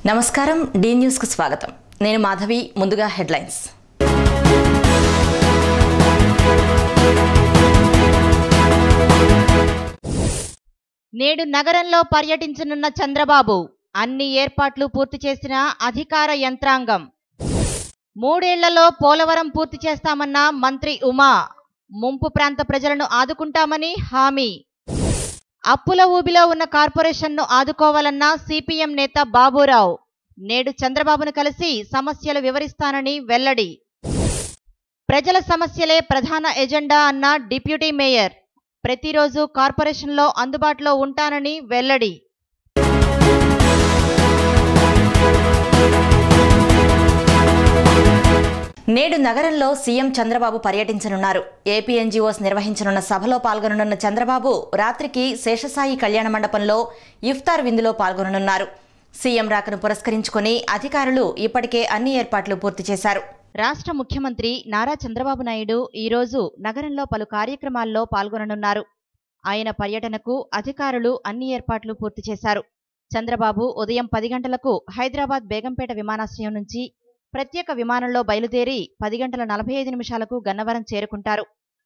నమస్కారం D news కు స్వాగతం. నేను మాధవి. ముందుగా హెడ్లైన్స్. నేడు నగరంలో పర్యటించనున్న చంద్రబాబు అన్ని ఏర్పాట్లు పూర్తి చేసిన అధికార యంత్రాంగం. 3 ఏళ్లలో పోలవరం పూర్తి చేస్తామన్న మంత్రి ఉమా. ముంపు ప్రాంత ప్రజలను ఆదుకుంటామని హామీ. అప్పుల ఊబిలో ఉన్న కార్పొరేషన్ను ఆదుకోవాలన్న సిపిఎం నేత బాబురావు. నేడు చంద్రబాబును కలిసి సమస్యలు వివరిస్తానని వెల్లడి. ప్రజల సమస్యలే ప్రధాన ఎజెండా అన్న డిప్యూటీ మేయర్. ప్రతిరోజు కార్పొరేషన్లో అందుబాటులో ఉంటానని వెల్లడి. నేడు నగరంలో సీఎం చంద్రబాబు పర్యటించనున్నారు. ఏపీ ఎన్జీఓస్ నిర్వహించనున్న సభలో పాల్గొననున్న చంద్రబాబు రాత్రికి శేషసాయి కళ్యాణ మండపంలో ఇఫ్తార్ విందులో పాల్గొననున్నారు. సీఎం రాకను పురస్కరించుకుని అధికారులు ఇప్పటికే అన్ని ఏర్పాట్లు పూర్తి చేశారు. రాష్ట్ర ముఖ్యమంత్రి నారా చంద్రబాబు నాయుడు ఈరోజు నగరంలో పలు కార్యక్రమాల్లో పాల్గొననున్నారు. ఆయన పర్యటనకు అధికారులు అన్ని ఏర్పాట్లు పూర్తి చేశారు. చంద్రబాబు ఉదయం 10 గంటలకు హైదరాబాద్ బేగంపేట విమానాశ్రయం నుంచి ప్రత్యేక విమానంలో బయలుదేరి 10 గంటల 45 నిమిషాలకు గన్నవరం చేరుకుంటారు.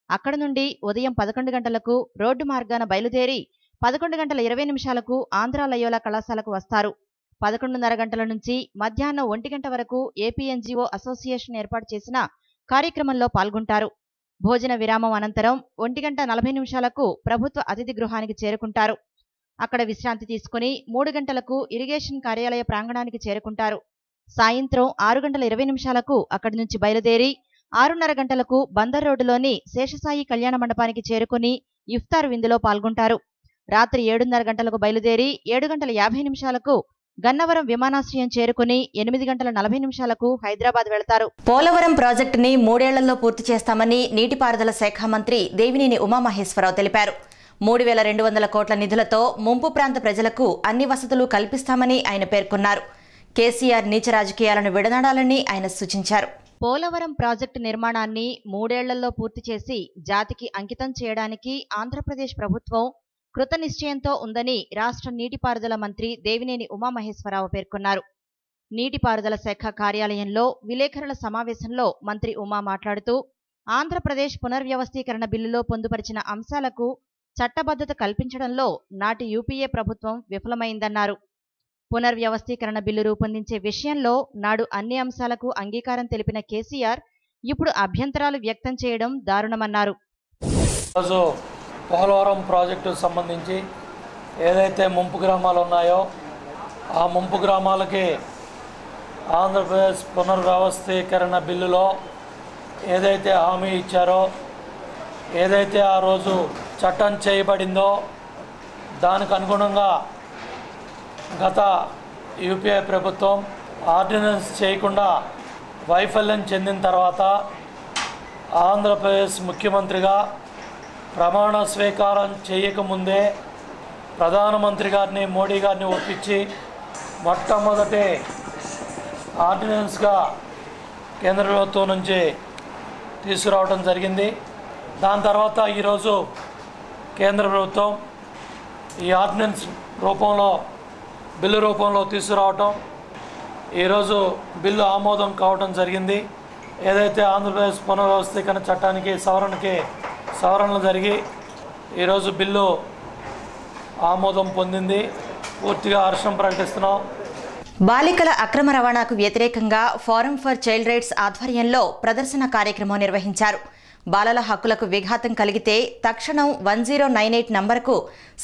అక్కడ నుండి ఉదయం 11 గంటలకు రోడ్డు మార్గాన బయలుదేరి 11 గంటల 20 నిమిషాలకు ఆంధ్ర లయోలా కళాశాలకు వస్తారు. 11:30 గంటల నుంచి మధ్యాహ్నం 1 గంట వరకు ఏపీ ఎన్జీఓ అసోసియేషన్ ఏర్పాటు చేసిన కార్యక్రమంలో పాల్గొంటారు. భోజన విరామం అనంతరం 1 గంట 40 నిమిషాలకు ప్రభుత్వ అతిథి గృహానికి చేరుకుంటారు. అక్కడ విశ్రాంతి తీసుకుని 3 గంటలకు ఇరిగేషన్ కార్యాలయ ప్రాంగణానికి చేరుకుంటారు. సాయంత్రం 6 గంటల 20 నిమిషాలకు అక్కడి నుంచి బయలుదేరి 6:30 గంటలకు బందర్ రోడ్డులోని శేషసాయి కళ్యాణ మండపానికి చేరుకుని ఇఫ్తార్ విందులో పాల్గొంటారు. రాత్రి 7:30 గంటలకు బయలుదేరి 7 గంటల 50 నిమిషాలకు గన్నవరం విమానాశ్రయం చేరుకుని 8 గంటల 40 నిమిషాలకు హైదరాబాద్ వెళతారు. పోలవరం ప్రాజెక్టుని 3 ఏళ్లలో పూర్తి చేస్తామని నీటిపారుదల శాఖ మంత్రి దేవినేని ఉమామహేశ్వరరావు తెలిపారు. 3,200 కోట్ల నిధులతో ముంపు ప్రాంత ప్రజలకు అన్ని వసతులు కల్పిస్తామని ఆయన పేర్కొన్నారు. కేసీఆర్ నీచ రాజకీయాలను విడనాడాలని ఆయన సూచించారు. పోలవరం ప్రాజెక్టు నిర్మాణాన్ని 3 ఏళ్లలో పూర్తి చేసి జాతికి అంకితం చేయడానికి ఆంధ్రప్రదేశ్ ప్రభుత్వం కృతనిశ్చయంతో ఉందని రాష్ట్ర నీటిపారుదల మంత్రి దేవినేని ఉమామహేశ్వరరావు పేర్కొన్నారు. నీటిపారుదల శాఖ కార్యాలయంలో విలేకరుల సమావేశంలో మంత్రి ఉమా మాట్లాడుతూ ఆంధ్రప్రదేశ్ పునర్వ్యవస్థీకరణ బిల్లులో పొందుపరిచిన అంశాలకు చట్టబద్ధత కల్పించడంలో నాటి యూపీఏ ప్రభుత్వం విఫలమైందన్నారు. పునర్వ్యవస్థీకరణ బిల్లు రూపొందించే విషయంలో నాడు అన్ని అంశాలకు అంగీకారం తెలిపిన కేసీఆర్ ఇప్పుడు అభ్యంతరాలు వ్యక్తం చేయడం దారుణమన్నారు. పోలవరం ప్రాజెక్టు సంబంధించి ఏదైతే ముంపు గ్రామాలు ఉన్నాయో ఆ ముంపు గ్రామాలకి ఆంధ్రప్రదేశ్ పునర్వ్యవస్థీకరణ బిల్లులో ఏదైతే హామీ ఇచ్చారో, ఏదైతే ఆ రోజు చట్టం చేయబడిందో దానికి అనుగుణంగా గత యూపీఏ ప్రభుత్వం ఆర్డినెన్స్ చేయకుండా వైఫల్యం చెందిన తర్వాత ఆంధ్రప్రదేశ్ ముఖ్యమంత్రిగా ప్రమాణ స్వీకారం చేయకముందే ప్రధానమంత్రి గారిని, మోడీ గారిని ఒప్పించి మొట్టమొదటి ఆర్డినెన్స్గా కేంద్ర ప్రభుత్వం నుంచి తీసుకురావడం జరిగింది. దాని తర్వాత ఈరోజు కేంద్ర ప్రభుత్వం ఈ ఆర్డినెన్స్ రూపంలో బిల్లు రూపంలో తీసుకురావటం, ఈరోజు బిల్లు ఆమోదం కావడం జరిగింది. ఏదైతే ఆంధ్రప్రదేశ్ పునర్వ్యవస్థీకరణ చట్టానికి సవరణలు జరిగి ఈరోజు బిల్లు ఆమోదం పొందింది. పూర్తిగా హర్షం ప్రకటిస్తున్నాం. బాలికల అక్రమ రవాణాకు వ్యతిరేకంగా ఫోరం ఫర్ చైల్డ్ రైట్స్ ఆధ్వర్యంలో ప్రదర్శన కార్యక్రమం నిర్వహించారు. బాలల హక్కులకు విఘాతం కలిగితే తక్షణం 1098 నంబరుకు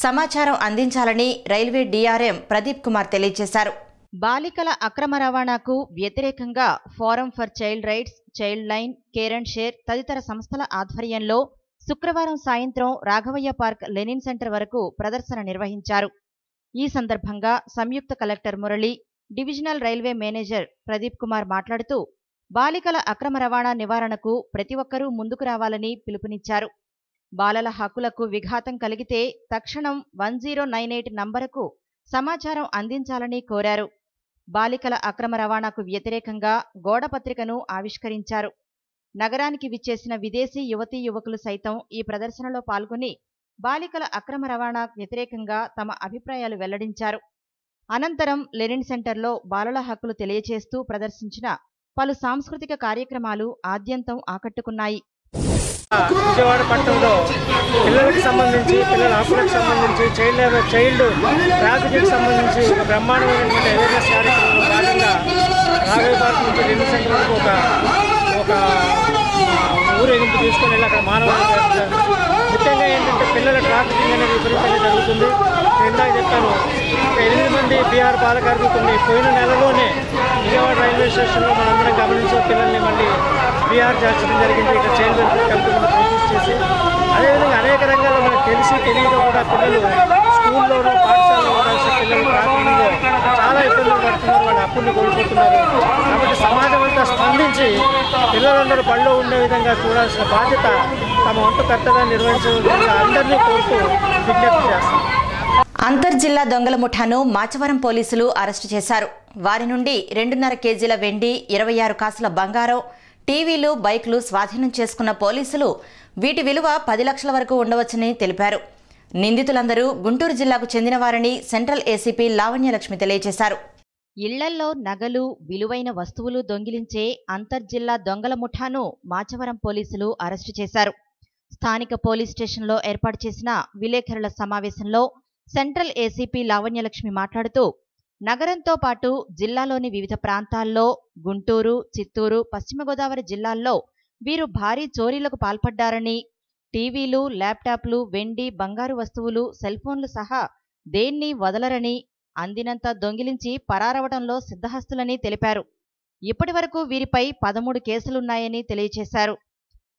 సమాచారం అందించాలని రైల్వే డీఆర్ఎం ప్రదీప్ కుమార్ తెలియజేశారు. బాలికల అక్రమ రవాణాకు వ్యతిరేకంగా forum for child rights, child line, care and share తదితర సంస్థల ఆధ్వర్యంలో శుక్రవారం సాయంత్రం రాఘవయ్య పార్క్ లెనిన్ సెంటర్ వరకు ప్రదర్శన నిర్వహించారు. ఈ సందర్భంగా సంయుక్త collector Murali, divisional railway manager Pradeep Kumar మాట్లాడుతూ బాలికల అక్రమ రవాణా నివారణకు ప్రతి ఒక్కరూ ముందుకు రావాలని పిలుపునిచ్చారు. బాలల హక్కులకు విఘాతం కలిగితే తక్షణం 1098 నంబరుకు సమాచారం అందించాలని కోరారు. బాలికల అక్రమ రవాణాకు వ్యతిరేకంగా గోడపత్రికను ఆవిష్కరించారు. నగరానికి విచ్చేసిన విదేశీ యువతీ యువకులు సైతం ఈ ప్రదర్శనలో పాల్గొని బాలికల అక్రమ రవాణా వ్యతిరేకంగా తమ అభిప్రాయాలు వెల్లడించారు. అనంతరం లెనిన్ సెంటర్లో బాలల హక్కులు తెలియచేస్తూ ప్రదర్శించిన పలు సాంస్కృతిక కార్యక్రమాలు ఆద్యంతం ఆకట్టుకున్నాయి. విజయవాడ పట్టణంలో పిల్లలకు సంబంధించి, పిల్లల హక్కులకు సంబంధించి, చైల్డ్ ట్రాఫికింగ్ సంబంధించి ఒక బ్రహ్మాండమైనటువంటి అవేర్నెస్ కార్యక్రమంలో భాగంగా రాఘవ పార్క్ నుంచి లెనిన్ సెంటర్ వరకు ఒక ఊరేగింపు తీసుకొని వెళ్ళి అక్కడ మానవాళి జరుగుతుంది. ముఖ్యంగా ఏంటంటే పిల్లల ట్రాఫికింగ్ అనేది విపరీతంగా జరుగుతుంది. నేను ఇందాక చెప్పాను, 8 మంది బీహార్ బాల కార్మికుల్ని పోయిన నెలలోనే విజయవాడ రైల్వే స్టేషన్లో మనందరం గమనించిన పిల్లల్ని మళ్ళీ బీహార్ చేర్చడం జరిగింది. ఇక్కడ చైల్డ్ వెల్ఫేర్ కమిటీ ప్రొడ్యూస్ చేసి, అదేవిధంగా అనేక రంగాల్లో మనకు తెలియక కూడా పిల్లలు స్కూల్లోనూ పాఠశాలలో ఉండాల్సిన పిల్లలు ట్రాఫికింగ్లో చాలా ఇబ్బందులు పడుతున్నారు, వాళ్ళ హక్కుల్ని కోల్పోతున్నారు. కాబట్టి సమాజం అంతా స్పందించి పిల్లలందరూ బడిలో ఉండే విధంగా చూడాల్సిన బాధ్యత తమ వంతు కర్తవ్యాన్ని నిర్వహించడం అందరినీ కోరుతూ విజ్ఞప్తి చేస్తారు. అంతర్జిల్లా దొంగల ముఠాను మాచవరం పోలీసులు అరెస్టు చేశారు. వారి నుండి 2.5 కేజీల వెండి, 26 కాసుల బంగారం, టీవీలు, బైక్లు స్వాధీనం చేసుకున్న పోలీసులు వీటి విలువ 10 లక్షల వరకు ఉండవచ్చని తెలిపారు. నిందితులందరూ గుంటూరు జిల్లాకు చెందినవారని సెంట్రల్ ఏసీపీ లావణ్యలక్ష్మి తెలియజేశారు. ఇళ్లల్లో నగలు, విలువైన వస్తువులు దొంగిలించే అంతర్జిల్లా దొంగల ముఠాను మాచవరం పోలీసులు అరెస్టు చేశారు. స్థానిక పోలీస్ స్టేషన్లో ఏర్పాటు చేసిన విలేకరుల సమావేశంలో సెంట్రల్ ఏసీపీ లావణ్యలక్ష్మి మాట్లాడుతూ, నగరంతో పాటు జిల్లాలోని వివిధ ప్రాంతాల్లో, గుంటూరు, చిత్తూరు, పశ్చిమ గోదావరి జిల్లాల్లో వీరు భారీ చోరీలకు పాల్పడ్డారని, టీవీలు, ల్యాప్టాప్లు, వెండి, బంగారు వస్తువులు, సెల్ఫోన్లు సహా దేన్ని వదలరని, అందినంత దొంగిలించి పరారవడంలో సిద్ధహస్తులని తెలిపారు. ఇప్పటివరకు వీరిపై 13 కేసులున్నాయని తెలియజేశారు.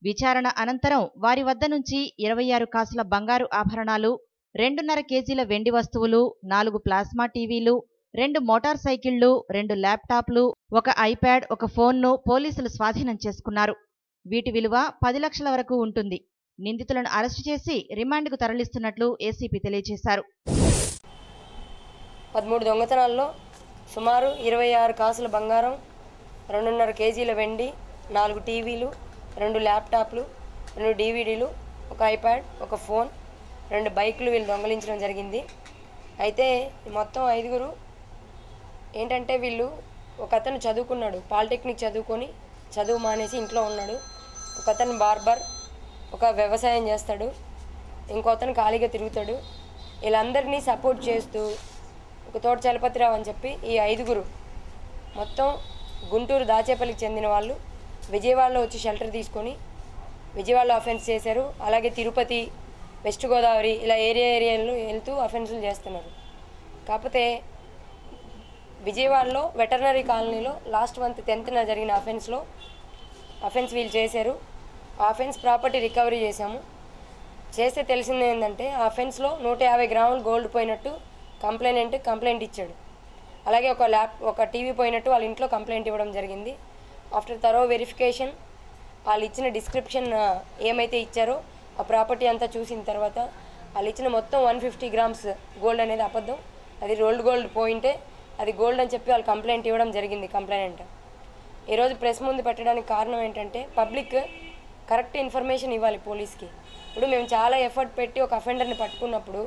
విచారణ అనంతరం వారి వద్ద నుంచి 26 కాసుల బంగారు ఆభరణాలు, 2.5 కేజీల వెండి వస్తువులు, 4 ప్లాస్మా టీవీలు, 2 మోటార్ సైకిళ్లు, 2 ల్యాప్టాప్లు, 1 ఐప్యాడ్, 1 ఫోన్ను పోలీసులు స్వాధీనం చేసుకున్నారు. వీటి విలువ 10 లక్షల వరకు ఉంటుంది. నిందితులను అరెస్టు చేసి రిమాండ్కు తరలిస్తున్నట్లు ఏసీపీ తెలియజేశారు. 13 దొంగతనాల్లో సుమారు 26 కాసుల బంగారం, 2.5 కేజీల వెండి, 4 టీవీలు, 2 ల్యాప్టాప్లు, 2 డీవీడీలు, 1 ఐప్యాడ్, 1 ఫోన్, 2 బైకులు వీళ్ళు దొంగలించడం జరిగింది. అయితే మొత్తం 5గురు ఏంటంటే వీళ్ళు, ఒక అతను చదువుకున్నాడు, పాలిటెక్నిక్ చదువుకొని చదువు మానేసి ఇంట్లో ఉన్నాడు, ఒక అతను బార్బర్, ఒక వ్యవసాయం చేస్తాడు, ఇంకో అతను ఖాళీగా తిరుగుతాడు. వీళ్ళందరినీ సపోర్ట్ చేస్తూ ఒక తోట చలపతిరావు అని చెప్పి ఈ 5గురు మొత్తం గుంటూరు దాచేపల్లికి చెందిన వాళ్ళు విజయవాడలో వచ్చి షెల్టర్ తీసుకొని విజయవాడలో అఫెన్స్ చేశారు. అలాగే తిరుపతి, వెస్ట్ గోదావరి ఇలా ఏరియాలో వెళ్తూ అఫెన్సులు చేస్తున్నారు. కాకపోతే విజయవాడలో వెటర్నరీ కాలనీలో లాస్ట్ మంత్ 10th జరిగిన అఫెన్స్ వీళ్ళు చేశారు. ఆ అఫెన్స్ ప్రాపర్టీ రికవరీ చేశాము. చేస్తే తెలిసింది ఏంటంటే ఆ అఫెన్స్లో 150 గ్రాములు గోల్డ్ పోయినట్టు కంప్లైంట్ ఇచ్చాడు. అలాగే ఒక టీవీ పోయినట్టు వాళ్ళ ఇంట్లో కంప్లైంట్ ఇవ్వడం జరిగింది. ఆఫ్టర్ థరో వెరిఫికేషన్ వాళ్ళు ఇచ్చిన డిస్క్రిప్షన్ ఏమైతే ఇచ్చారో ఆ ప్రాపర్టీ అంతా చూసిన తర్వాత వాళ్ళు ఇచ్చిన మొత్తం 150 గ్రామ్స్ గోల్డ్ అనేది అబద్ధం, అది రోల్డ్ గోల్డ్ పోయింటే అది గోల్డ్ అని చెప్పి వాళ్ళు కంప్లైంట్ ఇవ్వడం జరిగింది. కంప్లైంట్ ఈరోజు ప్రెస్ ముందు పెట్టడానికి కారణం ఏంటంటే పబ్లిక్ కరెక్ట్ ఇన్ఫర్మేషన్ ఇవ్వాలి పోలీస్కి. ఇప్పుడు మేము చాలా ఎఫర్ట్ పెట్టి ఒక అఫెండర్ని పట్టుకున్నప్పుడు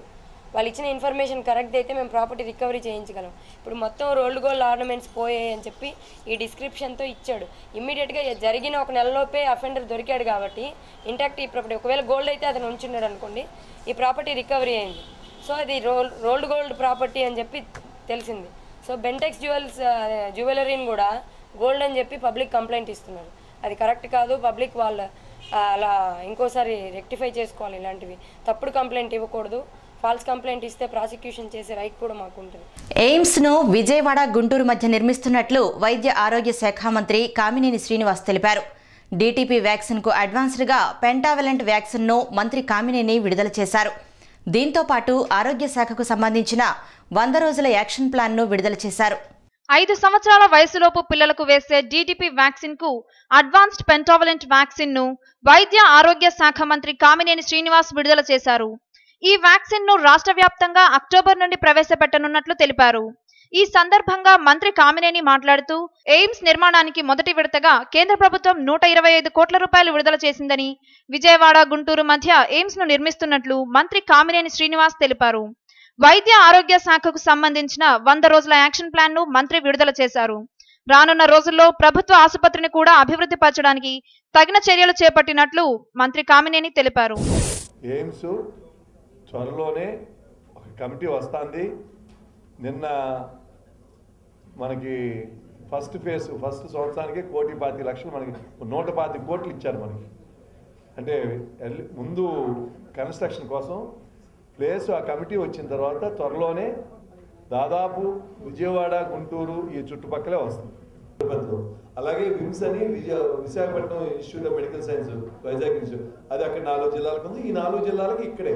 వాళ్ళు ఇచ్చిన ఇన్ఫర్మేషన్ కరెక్ట్ అయితే మేము ప్రాపర్టీ రికవరీ చేయించగలం. ఇప్పుడు మొత్తం రోల్డ్ గోల్డ్ ఆర్నమెంట్స్ పోయాయి అని చెప్పి ఈ డిస్క్రిప్షన్తో ఇచ్చాడు. ఇమ్మీడియట్గా జరిగిన 1 నెలలోపే అఫెండర్ దొరికాడు కాబట్టి ఇంటాక్ట్ ఈ ప్రాపర్టీ, ఒకవేళ గోల్డ్ అయితే అతను ఉంచున్నాడు అనుకోండి, ఈ ప్రాపర్టీ రికవరీ అయింది. సో అది రోల్డ్ గోల్డ్ ప్రాపర్టీ అని చెప్పి తెలిసింది. సో బెంటెక్స్ జ్యువెలరీని కూడా గోల్డ్ అని చెప్పి పబ్లిక్ కంప్లైంట్ ఇస్తున్నారు. అది కరెక్ట్ కాదు. పబ్లిక్ వాళ్ళు అలా ఇంకోసారి రెక్టిఫై చేసుకోవాలి. ఇలాంటివి తప్పుడు కంప్లైంట్ ఇవ్వకూడదు. ఫాల్స్ కంప్లైంట్ ఇస్తే ప్రాసిక్యూషన్ చేసే రైట్ కూడా మాకు ఉంటుంది. ఎయిమ్స్ను విజయవాడ, గుంటూరు మధ్య నిర్మిస్తున్నట్లు వైద్య ఆరోగ్య శాఖ మంత్రి కామినేని శ్రీనివాస్ తెలిపారు. డీటీపీ వ్యాక్సిన్కు అడ్వాన్స్డ్గా పెంటావలెంట్ వ్యాక్సిన్ను మంత్రి కామినేని విడుదల చేశారు. దీంతో పాటు ఆరోగ్య శాఖకు సంబంధించిన 100 రోజుల యాక్షన్ ప్లాన్ను విడుదల చేశారు. 5 సంవత్సరాల వయసులోపు పిల్లలకు వేసే డీటీపీ వ్యాక్సిన్ కు అడ్వాన్స్డ్ పెంటావలెంట్ వ్యాక్సిన్ ను వైద్య ఆరోగ్య శాఖ మంత్రి కామినేని శ్రీనివాస్ విడుదల చేశారు. ఈ వ్యాక్సిన్ ను రాష్ట్ర వ్యాప్తంగా అక్టోబర్ నుండి ప్రవేశపెట్టనున్నట్లు తెలిపారు. ఈ సందర్భంగా మంత్రి కామినేని మాట్లాడుతూ, ఎయిమ్స్ నిర్మాణానికి మొదటి విడతగా కేంద్ర ప్రభుత్వం 125 కోట్ల రూపాయలు విడుదల చేసిందని, విజయవాడ, గుంటూరు మధ్య ఎయిమ్స్ ను నిర్మిస్తున్నట్లు మంత్రి కామినేని శ్రీనివాస్ తెలిపారు. వైద్య ఆరోగ్య శాఖకు సంబంధించిన 100 రోజుల యాక్షన్ ప్లాన్ ను మంత్రి విడుదల చేశారు. రానున్న రోజుల్లో ప్రభుత్వ ఆసుపత్రిని కూడా అభివృద్ధి పరచడానికి తగిన చర్యలు చేపట్టినట్లు మంత్రి కామినేని తెలిపారు. ఎయిమ్స్ త్వరలోనే ఒక కమిటీ వస్తుంది. నిన్న మనకి ఫస్ట్ సంవత్సరానికి 1,25,00,000 మనకి 125 కోట్లు ఇచ్చారు మనకి. అంటే ముందు కన్స్ట్రక్షన్ కోసం ప్లేస్ ఆ కమిటీ వచ్చిన తర్వాత త్వరలోనే దాదాపు విజయవాడ, గుంటూరు ఈ చుట్టుపక్కలే వస్తుంది. అలాగే విమ్స్ అని Visakhapatnam institute of medical science Vizag institute, అది అక్కడ 4 జిల్లాలకు ఉంది. ఈ 4 జిల్లాలకి ఇక్కడే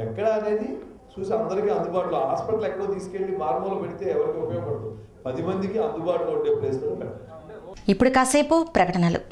ఎక్కడ అనేది చూసి అందరికీ అందుబాటులో హాస్పిటల్ ఎక్కడో తీసుకెళ్ళి మార్మూల పెడితే ఎవరికి ఉపయోగపడుతుంది, 10 మందికి అందుబాటులో ఉండే ప్లేస్లో పెట్టాలి. ఇప్పుడు కాసేపు ప్రకటనలు.